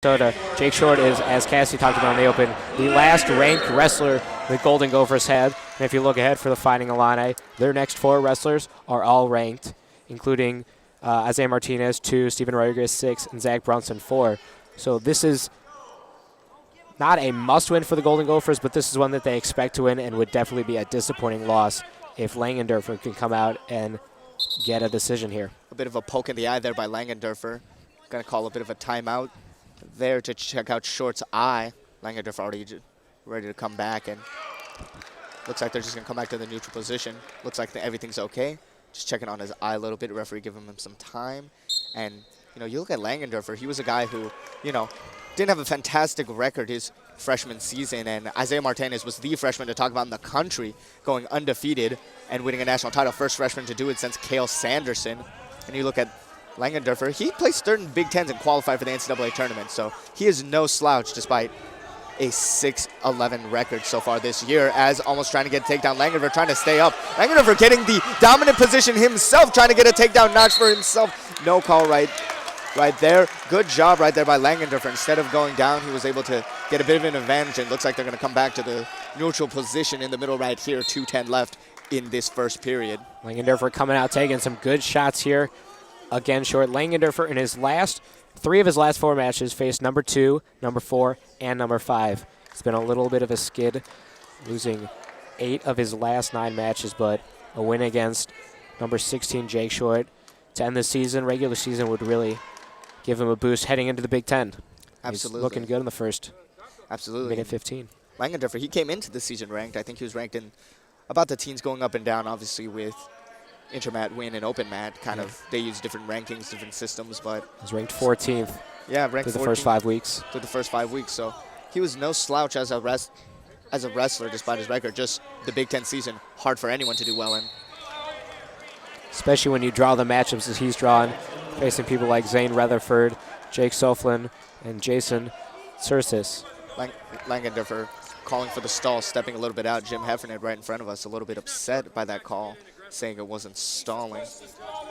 Jake Short is, as Cassie talked about in the open, the last ranked wrestler the Golden Gophers had. And if you look ahead for the Fighting Illini, their next 4 wrestlers are all ranked, including Isaiah Martinez, 2, Steven Rodriguez, 6, and Zach Brunson, 4. So this is not a must-win for the Golden Gophers, but this is one that they expect to win and would definitely be a disappointing loss if Langender can come out and get a decision here. A bit of a poke in the eye there by Langendorfer. Going to call a bit of a timeout there to check out Short's eye. Langendorfer already ready to come back, and looks like they're just going to come back to the neutral position. Looks like everything's okay. Just checking on his eye a little bit. Referee giving him some time. And, you know, you look at Langendorfer, he was a guy who, you know, didn't have a fantastic record his freshman season, and Isaiah Martinez was the freshman to talk about in the country, going undefeated and winning a national title. First freshman to do it since Cale Sanderson. And you look at Langendorfer, he placed third in Big Tens and qualified for the NCAA tournament, so he is no slouch despite a 6-11 record so far this year, as almost trying to get a takedown. Langendorfer trying to stay up. Langendorfer getting the dominant position himself, trying to get a takedown notch for himself. No call right there. Good job right there by Langendorfer. Instead of going down, he was able to get a bit of an advantage, and looks like they're going to come back to the neutral position in the middle right here. 2:10 left in this first period. Langendorfer coming out, taking some good shots here. Again, Short. Langendorfer in his last 3 of his last 4 matches faced number 2, number 4, and number 5. It's been a little bit of a skid, losing 8 of his last 9 matches, but a win against number 16, Jake Short, to end the season, regular season, would really give him a boost heading into the Big Ten. Absolutely. He's looking good in the first. Absolutely. Minute 15. Langendorfer, he came into the season ranked. I think he was ranked in about the teens, going up and down, obviously, with intermat win and open mat. Kind of, they use different rankings, different systems, but he's ranked 14th. Yeah, ranked through the first 5 weeks. Through the first 5 weeks. So he was no slouch as a wrestler, despite his record. Just the Big Ten season, hard for anyone to do well in. Especially when you draw the matchups as he's drawn, facing people like Zane Rutherford, Jake Soflin, and Jason Sursis. Langendorfer calling for the stall, stepping a little bit out. Jim Heffernan right in front of us, a little bit upset by that call, saying it wasn't stalling.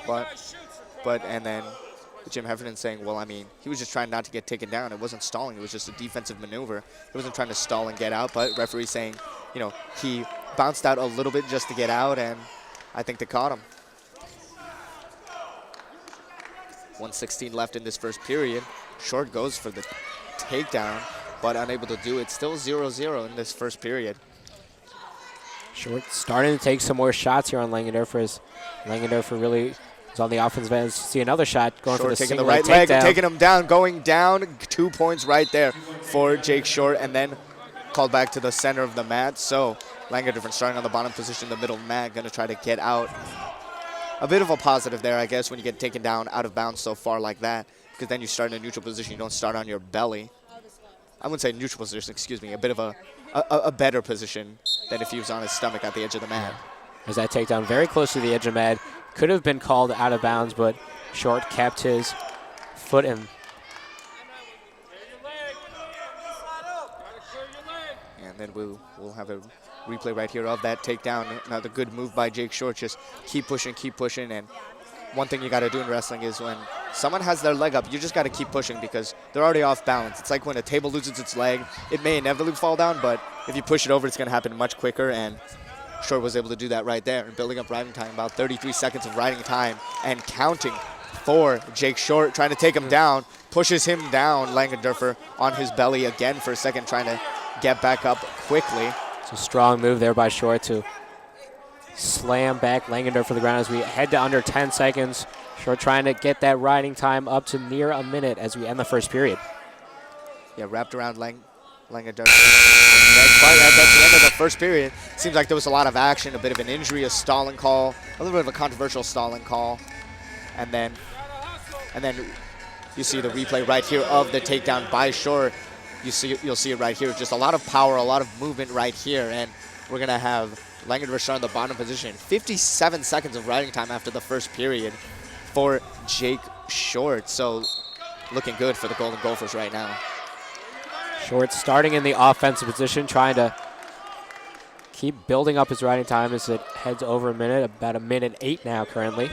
And then Jim Heffernan saying, well, I mean, he was just trying not to get taken down. It wasn't stalling. It was just a defensive maneuver. He wasn't trying to stall and get out, but referee saying, you know, he bounced out a little bit just to get out, and I think they caught him. 1:16 left in this first period. Short goes for the takedown, but unable to do it. Still 0-0 in this first period. Short starting to take some more shots here on Langendorfer, as Langendorfer really is on the offensive end. See another shot going Short for the taking single the right leg, takedown. taking him down, going down. 2 points right there for Jake Short, and then called back to the center of the mat. So Langendorfer starting on the bottom position, the middle mat, going to try to get out. A bit of a positive there, I guess, when you get taken down out of bounds so far like that, because then you start in a neutral position. You don't start on your belly. I wouldn't say neutral position, excuse me, a bit of a better position than if he was on his stomach at the edge of the mat. As that takedown very close to the edge of the mat. Could have been called out of bounds, but Short kept his foot in. And then we'll have a replay right here of that takedown. Another good move by Jake Short. Just keep pushing, and one thing you got to do in wrestling is when someone has their leg up, you just got to keep pushing because they're already off balance. It's like when a table loses its leg, it may inevitably fall down, but if you push it over, it's going to happen much quicker, and Short was able to do that right there, and building up riding time, about 33 seconds of riding time, and counting for Jake Short, trying to take him down, pushes him down. Langendorfer on his belly again for a second, trying to get back up quickly. It's a strong move there by Short to slam back Langendorfer to the ground as we head to under 10 seconds. Short trying to get that riding time up to near a minute as we end the first period. Yeah, wrapped around Langendorfer. That's the end of the first period. Seems like there was a lot of action, a bit of an injury, a stalling call, a little bit of a controversial stalling call. And then you see the replay right here of the takedown by Short. You'll see it right here. Just a lot of power, a lot of movement right here. And we're going to have Langender start in the bottom position. 57 seconds of riding time after the first period for Jake Short. So looking good for the Golden Gophers right now. Short starting in the offensive position, trying to keep building up his riding time as it heads over a minute, about 1:08 now currently.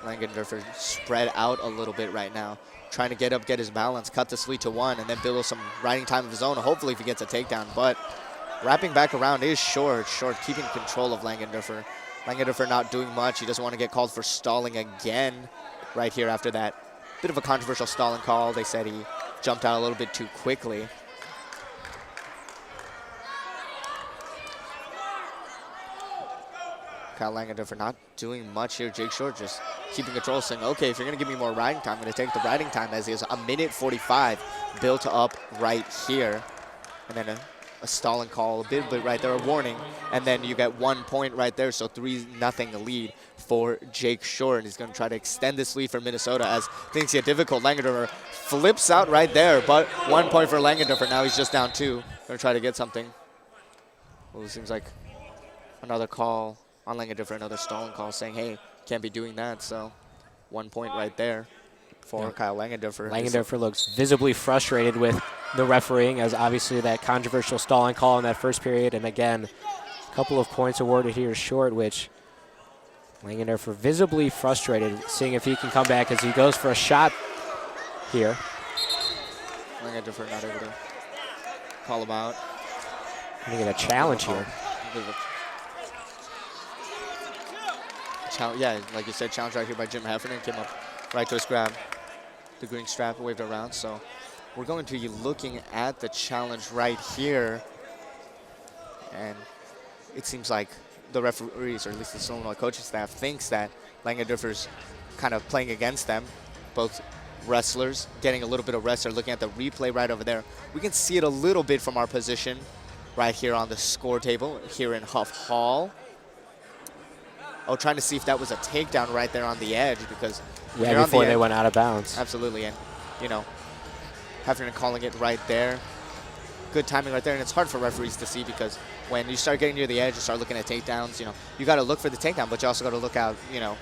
Langendorfer spread out a little bit right now, trying to get up, get his balance, cut this lead to 1, and then build some riding time of his own, hopefully if he gets a takedown. But wrapping back around is short, keeping control of Langender. Langender not doing much. He doesn't want to get called for stalling again right here after that bit of a controversial stalling call. They said he jumped out a little bit too quickly. Kyle Langender not doing much here. Jake Short just keeping control, saying, okay, if you're going to give me more riding time, I'm going to take the riding time, as he has a minute 45 built up right here. And then a stalling call, a bit right there, a warning. And then you get 1 point right there, so 3-0 lead for Jake Short. And he's going to try to extend this lead for Minnesota as things get difficult. Langender flips out right there, but 1 point for Langender. Now he's just down 2. Going to try to get something. Well, it seems like another call on Langender for another stalling call, saying, hey, can't be doing that. So 1 point right there for Kyle Langender. Langender looks visibly frustrated with the refereeing, as obviously that controversial stalling call in that first period. And again, a couple of points awarded here short, which Langender visibly frustrated, seeing if he can come back as he goes for a shot here. Langender not able to call him out. Going to get a challenge here. Yeah, like you said, challenge right here by Jim Heffernan. Came up right to his grab. The green strap, waved around. So we're going to be looking at the challenge right here. And it seems like the referees, or at least the Illinois coaching staff, thinks that Langender kind of playing against them. Both wrestlers getting a little bit of rest. They're looking at the replay right over there. We can see it a little bit from our position right here on the score table here in Huff Hall. Oh, trying to see if that was a takedown right there on the edge, because before they went out of bounds. Absolutely, and you know, Heffernan calling it right there. Good timing right there, and it's hard for referees to see, because when you start getting near the edge, you start looking at takedowns. You know, you got to look for the takedown, but you also got to look out, you know,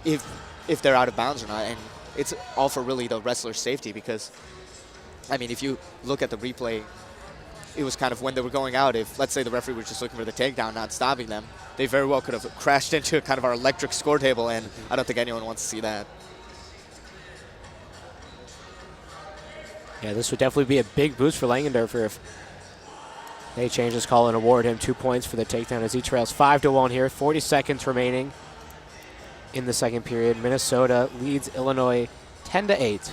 if they're out of bounds or not, and it's all for really the wrestler's safety, because, I mean, if you look at the replay, it was kind of when they were going out, if, let's say, the referee was just looking for the takedown, not stopping them, they very well could have crashed into kind of our electric score table, and I don't think anyone wants to see that. Yeah, this would definitely be a big boost for Langender if they change his call and award him 2 points for the takedown, as he trails 5-1 here. 40 seconds remaining in the second period. Minnesota leads Illinois 10-8.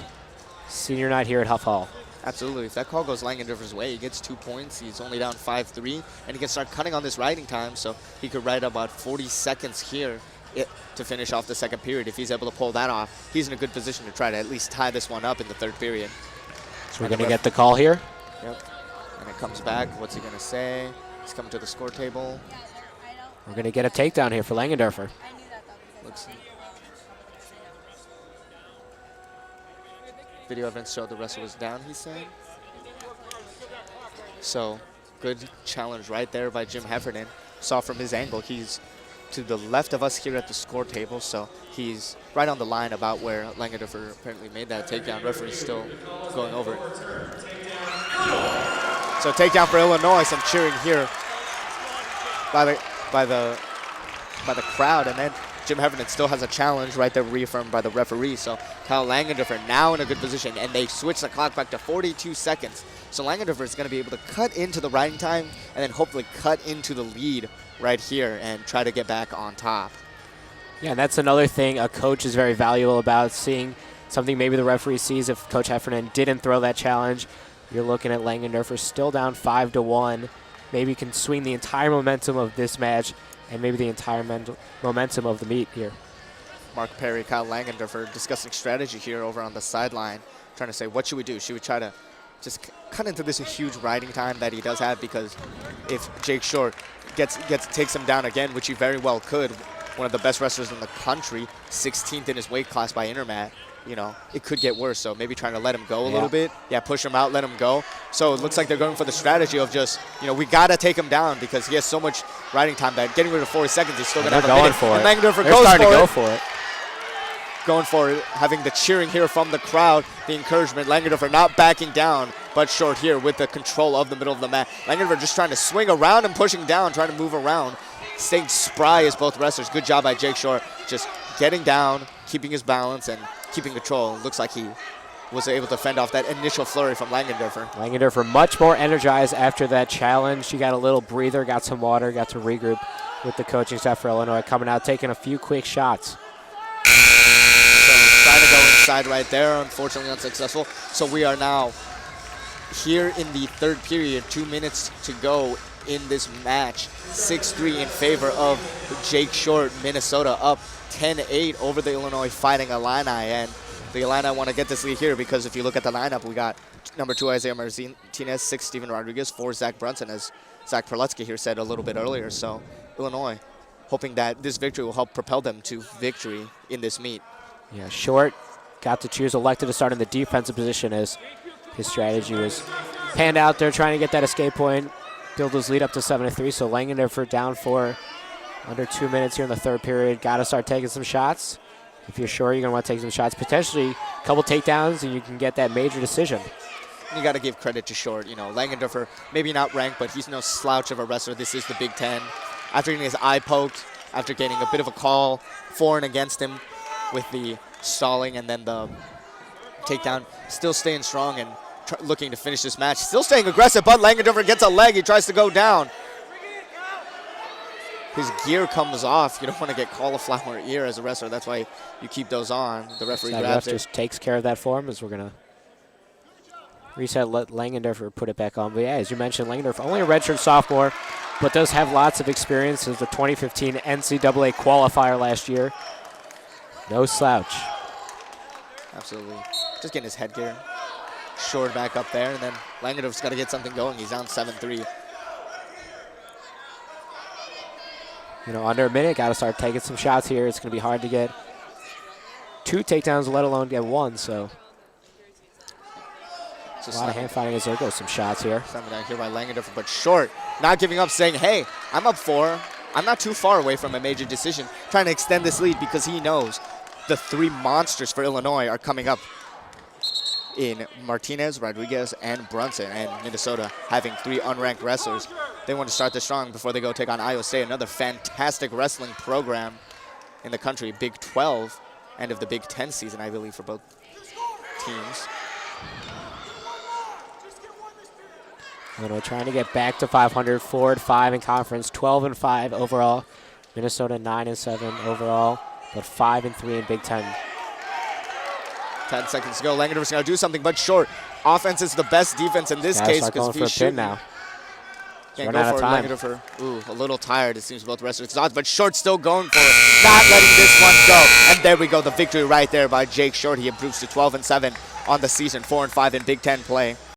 Senior night here at Huff Hall. Absolutely. If that call goes Langender's way, he gets 2 points. He's only down 5-3, and he can start cutting on this riding time, so he could ride about 40 seconds here to finish off the second period. If he's able to pull that off, he's in a good position to try to at least tie this one up in the third period. So we're going to get the call here? Yep. And it comes back. What's he going to say? He's coming to the score table. We're going to get a takedown here for Langender. Let's see. Video evidence showed the wrestler was down, he said. So, good challenge right there by Jim Heffernan. Saw from his angle, he's to the left of us here at the score table, so he's right on the line about where Langender apparently made that takedown. Referee's still going over it. So takedown for Illinois, some cheering here by the crowd, and then Jim Heffernan still has a challenge right there reaffirmed by the referee. So Kyle Langender now in a good position, and they switch the clock back to 42 seconds. So Langender is going to be able to cut into the riding time and then hopefully cut into the lead right here and try to get back on top. Yeah, and that's another thing a coach is very valuable about, seeing something maybe the referee sees. If Coach Heffernan didn't throw that challenge, you're looking at Langender still down 5-1. Maybe can swing the entire momentum of this match and maybe the entire momentum of the meet here. Mark Perry, Kyle Langender discussing strategy here over on the sideline, trying to say, what should we do? Should we try to just cut into this huge riding time that he does have? Because if Jake Short takes him down again, which he very well could, one of the best wrestlers in the country, 16th in his weight class by Intermat, you know, it could get worse. So maybe trying to let him go a little bit. Yeah, push him out, let him go. So it looks like they're going for the strategy of just, you know, we got to take him down because he has so much riding time that getting rid of 40 seconds, he's still going to have a minute. For and Langender goes starting to go for it. Going for it, having the cheering here from the crowd, the encouragement. Langender not backing down, but Short here with the control of the middle of the mat. Langender just trying to swing around and pushing down, trying to move around. Staying spry as both wrestlers. Good job by Jake Short, just getting down, keeping his balance, and keeping control. Looks like he was able to fend off that initial flurry from Langendorfer. Langendorfer much more energized after that challenge. She got a little breather, got some water, got to regroup with the coaching staff for Illinois, coming out, taking a few quick shots. So trying to go inside right there, unfortunately unsuccessful. So we are now here in the third period, 2 minutes to go in this match. 6-3 in favor of Jake Short, Minnesota, up 10-8 over the Illinois Fighting Illini. And the Illini want to get this lead here because if you look at the lineup, we got number 2 Isaiah Martinez, 6 Steven Rodriguez, 4 Zach Brunson, as Zach Perlutsky here said a little bit earlier. So Illinois hoping that this victory will help propel them to victory in this meet. Yeah, Short got to choose, elected to start in the defensive position as his strategy was panned out there, trying to get that escape point, build his lead up to 7-3. So Langendorfer down for under 2 minutes here in the third period. Got to start taking some shots. If you're sure you're going to want to take some shots, potentially a couple takedowns, and you can get that major decision. You got to give credit to Short. You know, Langendorfer, maybe not ranked, but he's no slouch of a wrestler. This is the Big Ten. After getting his eye poked, after getting a bit of a call for and against him with the stalling and then the takedown, still staying strong and looking to finish this match. Still staying aggressive, but Langendorfer gets a leg. He tries to go down. His gear comes off. You don't want to get cauliflower ear as a wrestler. That's why you keep those on. The referee grabs it. Just takes care of that for him as we're going to reset, let Langendorfer put it back on. But yeah, as you mentioned, Langendorfer, only a redshirt sophomore, but does have lots of experience as the 2015 NCAA qualifier last year. No slouch. Absolutely. Just getting his headgear. Short back up there, and then Langendorfer's got to get something going. He's down 7-3. You know, under a minute, got to start taking some shots here. It's going to be hard to get 2 takedowns, let alone get 1, so a lot of hand fighting as there goes some shots here. Slamming down here by Langendorfer, but Short not giving up, saying, hey, I'm up 4. I'm not too far away from a major decision, trying to extend this lead because he knows the 3 monsters for Illinois are coming up in Martinez, Rodriguez, and Brunson, and Minnesota having 3 unranked wrestlers. They want to start this strong before they go take on Iowa State, another fantastic wrestling program in the country, Big 12, end of the Big 10 season, I believe, for both teams. Illinois trying to get back to 500, 4-5 in conference, 12-5 overall. Minnesota 9-7 overall, but 5-3 in Big 10. 10 seconds to go. Langendorfer's going to do something, but Short. Offense is the best defense in this case because if he's shooting now. Can't go for it. Langendorfer. Ooh, a little tired, it seems, both wrestlers. But Short's still going for it, not letting this one go. And there we go, the victory right there by Jake Short. He improves to 12-7 on the season, 4-5 in Big Ten play.